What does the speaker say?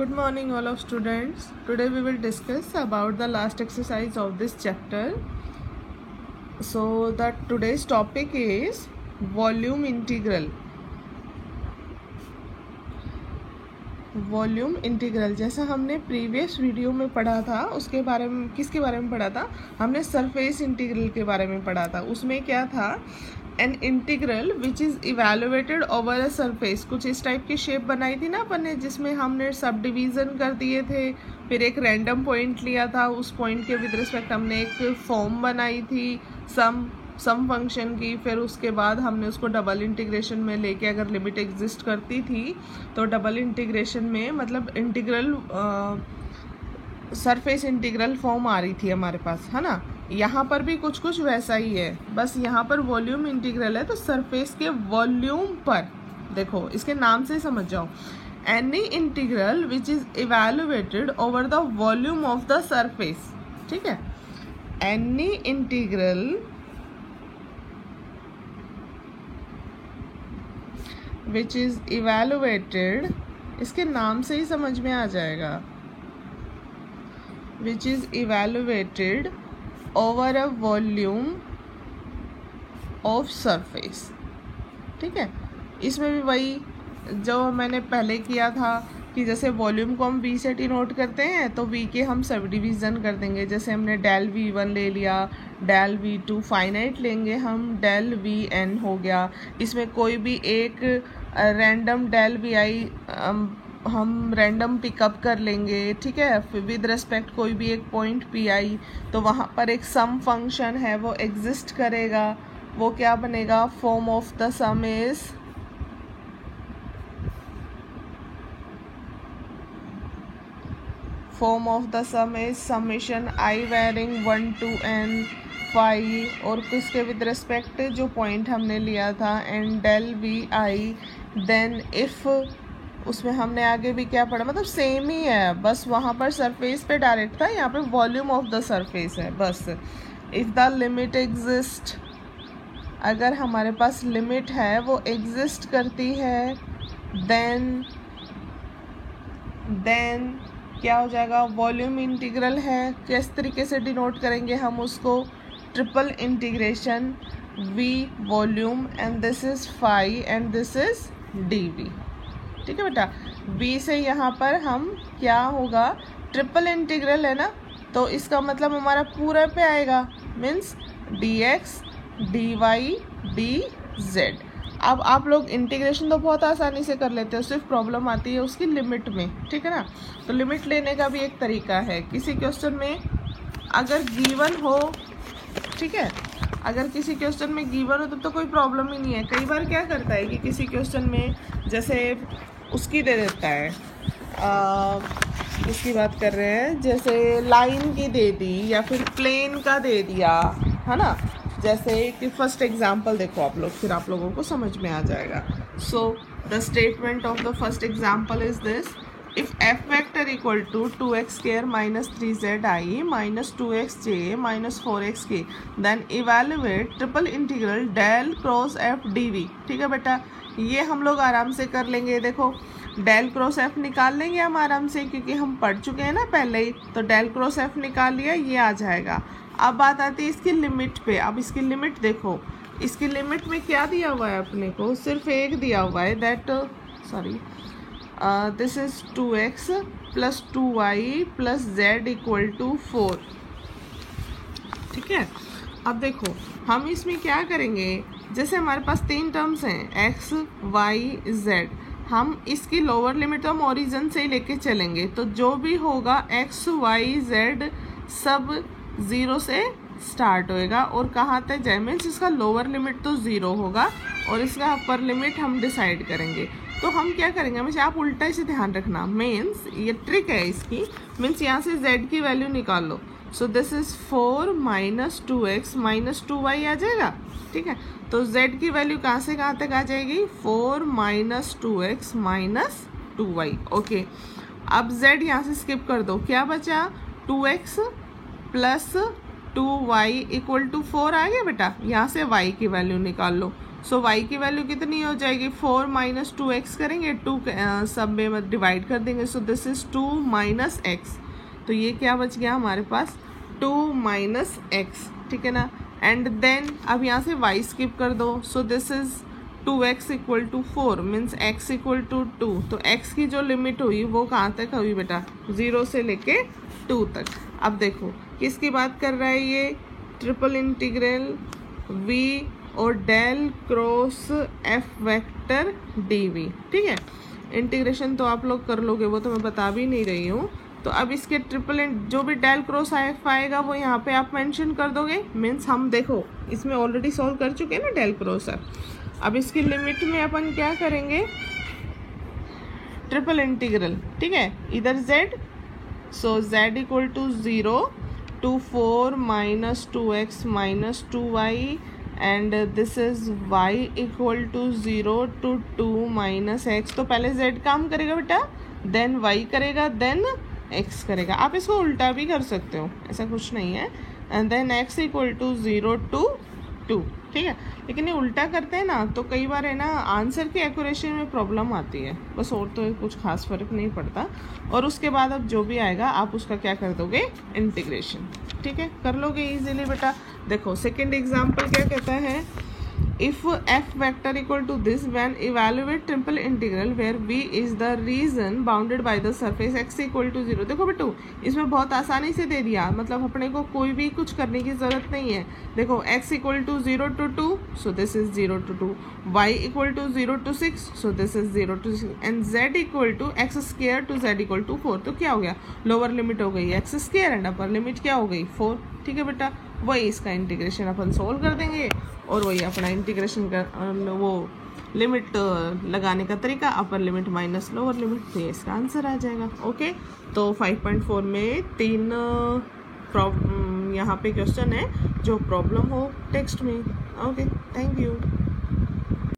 Good morning all of students. Today we will discuss about the last exercise of this chapter. So that today's topic is volume integral. Volume integral जैसा हमने previous video में पढ़ा था, उसके बारे में किसके बारे में पढ़ा था? हमने सरफेस इंटीग्रल के बारे में पढ़ा था। उसमें क्या था? An integral which is evaluated over a surface. कुछ इस टाइप की शेप बनाई थी ना अपन ने, जिसमें हमने सब डिवीज़न कर दिए थे, फिर एक रैंडम पॉइंट लिया था, उस पॉइंट के विद रिस्पेक्ट हमने एक फॉर्म बनाई थी सम फंक्शन की, फिर उसके बाद हमने उसको डबल इंटीग्रेशन में लेके, अगर लिमिट एग्जिस्ट करती थी तो डबल इंटीग्रेशन में मतलब इंटीग्रल सरफेस इंटीग्रल फॉर्म आ रही थी हमारे पास, है ना। यहाँ पर भी कुछ कुछ वैसा ही है, बस यहाँ पर वॉल्यूम इंटीग्रल है तो सरफेस के वॉल्यूम पर, देखो इसके नाम से समझ जाओ, any integral which is evaluated over the volume of the surface. ठीक है, any integral which is evaluated, इसके नाम से ही समझ में आ जाएगा, which is evaluated over a volume of surface. ठीक है, इसमें भी वही जो मैंने पहले किया था कि जैसे वॉल्यूम को हम v से डिनोट करते हैं तो v के हम सब डिवीज़न कर देंगे। जैसे हमने डेल v1 ले लिया, डेल v2 फाइनाइट लेंगे हम, डेल vn हो गया। इसमें कोई भी एक रैंडम डेल vi हम रैंडम पिकअप कर लेंगे, ठीक है, विद रिस्पेक्ट कोई भी एक पॉइंट pi, तो वहाँ पर एक सम फंक्शन है वो एग्जिस्ट करेगा। वो क्या बनेगा? Form of the sum is form of the sum is summation i varying 1 to n phi, और किसके विद रिस्पेक्ट जो पॉइंट हमने लिया था, and del vi, then if उसमें हमने आगे भी क्या पढ़ा, मतलब सेम ही है, बस वहाँ पर सरफेस पे डायरेक्ट था, यहाँ पे वॉल्यूम ऑफ द सरफेस है बस। इफ़ द लिमिट एग्जिस्ट, अगर हमारे पास लिमिट है वो एग्जिस्ट करती है, देन क्या हो जाएगा? वॉल्यूम इंटीग्रल है। किस तरीके से डिनोट करेंगे हम उसको? Triple integration v volume and this is phi and this is dv। ठीक है बेटा, v से यहाँ पर हम क्या होगा? ट्रिपल इंटीग्रल है ना, तो इसका मतलब हमारा पूरा पे आएगा, मीन्स dx dy dz। अब आप लोग इंटीग्रेशन तो बहुत आसानी से कर लेते हो, सिर्फ प्रॉब्लम आती है उसकी लिमिट में। ठीक है ना, तो लिमिट लेने का भी एक तरीका है। किसी क्वेश्चन में अगर गिवन हो, ठीक है, अगर किसी क्वेश्चन में गिवन हो तो कोई प्रॉब्लम ही नहीं है। कई बार क्या करता है कि किसी क्वेश्चन में जैसे उसकी दे देता है, इसकी बात कर रहे हैं, जैसे लाइन की दे दी या फिर प्लेन का दे दिया, है ना। जैसे कि फर्स्ट एग्जाम्पल देखो आप लोग, फिर आप लोगों को समझ में आ जाएगा। So the statement of the first example is this: if f vector equal to 2x square minus 3zi minus 2xj minus 4xk, then evaluate triple integral del cross f dv। ठीक है बेटा, ये हम लोग आराम से कर लेंगे। देखो डेल क्रॉस एफ निकाल लेंगे हम आराम से, क्योंकि हम पढ़ चुके हैं ना पहले ही, तो डेल क्रॉस एफ निकाल लिया, ये आ जाएगा। अब बात आती है इसकी लिमिट पे। अब इसकी लिमिट देखो, इसकी लिमिट में क्या दिया हुआ है अपने को? सिर्फ एक दिया हुआ है, that this is 2x plus 2y plus z equal to 4। ठीक है, अब देखो हम इसमें क्या करेंगे, जैसे हमारे पास तीन टर्म्स हैं x y z, हम इसकी लोअर लिमिट तो हम ओरिजिन से ही लेके चलेंगे, तो जो भी होगा x y z सब 0 से स्टार्ट होएगा और कहाँ तक जाए, मीन्स इसका लोअर लिमिट तो 0 होगा और इसका अपर लिमिट हम डिसाइड करेंगे। तो हम क्या करेंगे, हमेशा आप उल्टा इसे ध्यान रखना, मीन्स ये ट्रिक है इसकी, मीन्स यहाँ से z की वैल्यू निकाल लो। So this is 4 minus 2x minus 2y आ जाएगा। ठीक है, तो z की वैल्यू कहाँ से कहाँ तक आ जाएगी? 4 minus 2x minus 2y। Okay, अब z यहाँ से स्किप कर दो, क्या बचा? 2x plus 2y equal to 4 आ गया बेटा। यहाँ से y की वैल्यू निकाल लो, सो y की वैल्यू कितनी हो जाएगी, 4 माइनस 2x करेंगे, 2 सब में डिवाइड कर देंगे, सो दिस इज 2 माइनस एक्स। तो ये क्या बच गया हमारे पास, 2 माइनस एक्स, ठीक है ना। एंड देन अब यहाँ से y स्किप कर दो, so this is 2x equal to 4 means x equal to 2। तो x की जो लिमिट हुई वो कहाँ तक हुई बेटा, 0 से लेके 2 तक। अब देखो किसकी बात कर रहा है ये, ट्रिपल इंटीग्रल v और del cross f vector dv, ठीक है। इंटीग्रेशन तो आप लोग कर लोगे, वो तो मैं बता भी नहीं रही हूँ। तो अब इसके ट्रिपल जो भी डेल क्रॉस एफ आएगा वो यहाँ पे आप मेंशन कर दोगे, मीन्स हम देखो इसमें ऑलरेडी सॉल्व कर चुके हैं ना डेल क्रॉस एफ। अब इसकी लिमिट में अपन क्या करेंगे, ट्रिपल इंटीग्रल, ठीक है, इधर z, so z equal to 0 to 4 minus 2x minus 2y and this is y equal to 0 to 2 minus x। तो पहले z काम करेगा बेटा, देन y करेगा, देन x करेगा। आप इसको उल्टा भी कर सकते हो, ऐसा कुछ नहीं है। And then x equal to 0 to 2, ठीक है। लेकिन ये उल्टा करते हैं ना तो कई बार है ना आंसर की एक्यूरेसी में प्रॉब्लम आती है, बस और तो कुछ खास फर्क नहीं पड़ता। और उसके बाद अब जो भी आएगा आप उसका क्या कर दोगे, इंटीग्रेशन, ठीक है, कर लोगे इजीली बेटा। देखो सेकंड एग्जांपल क्या कहता है, if f vector equal to this when evaluate triple integral where v is the region bounded by the surface x equal to 0। देखो बेटू इसमें बहुत आसानी से दे दिया, मतलब अपने को कोई भी कुछ करने की जरूरत नहीं है। देखो x equal to 0 to 2, so this is 0 to 2, y equal to 0 to 6, so this is 0 to 6 and z equal to x square to z equal to 4। तो क्या हो गया, लोअर लिमिट हो गई x square and upper limit क्या हो गई 4, ठीक है बेटा। वही इसका इंटीग्रेशन अपन सोल्व कर देंगे और वही अपना इंटीग्रेशन का वो लिमिट लगाने का तरीका, upper limit minus lower limit, तो ये इसका आंसर आ जाएगा। ओके, तो 5.4 में 3 यहाँ पे क्वेश्चन है जो प्रॉब्लम हो टेक्स्ट में। Okay, thank you.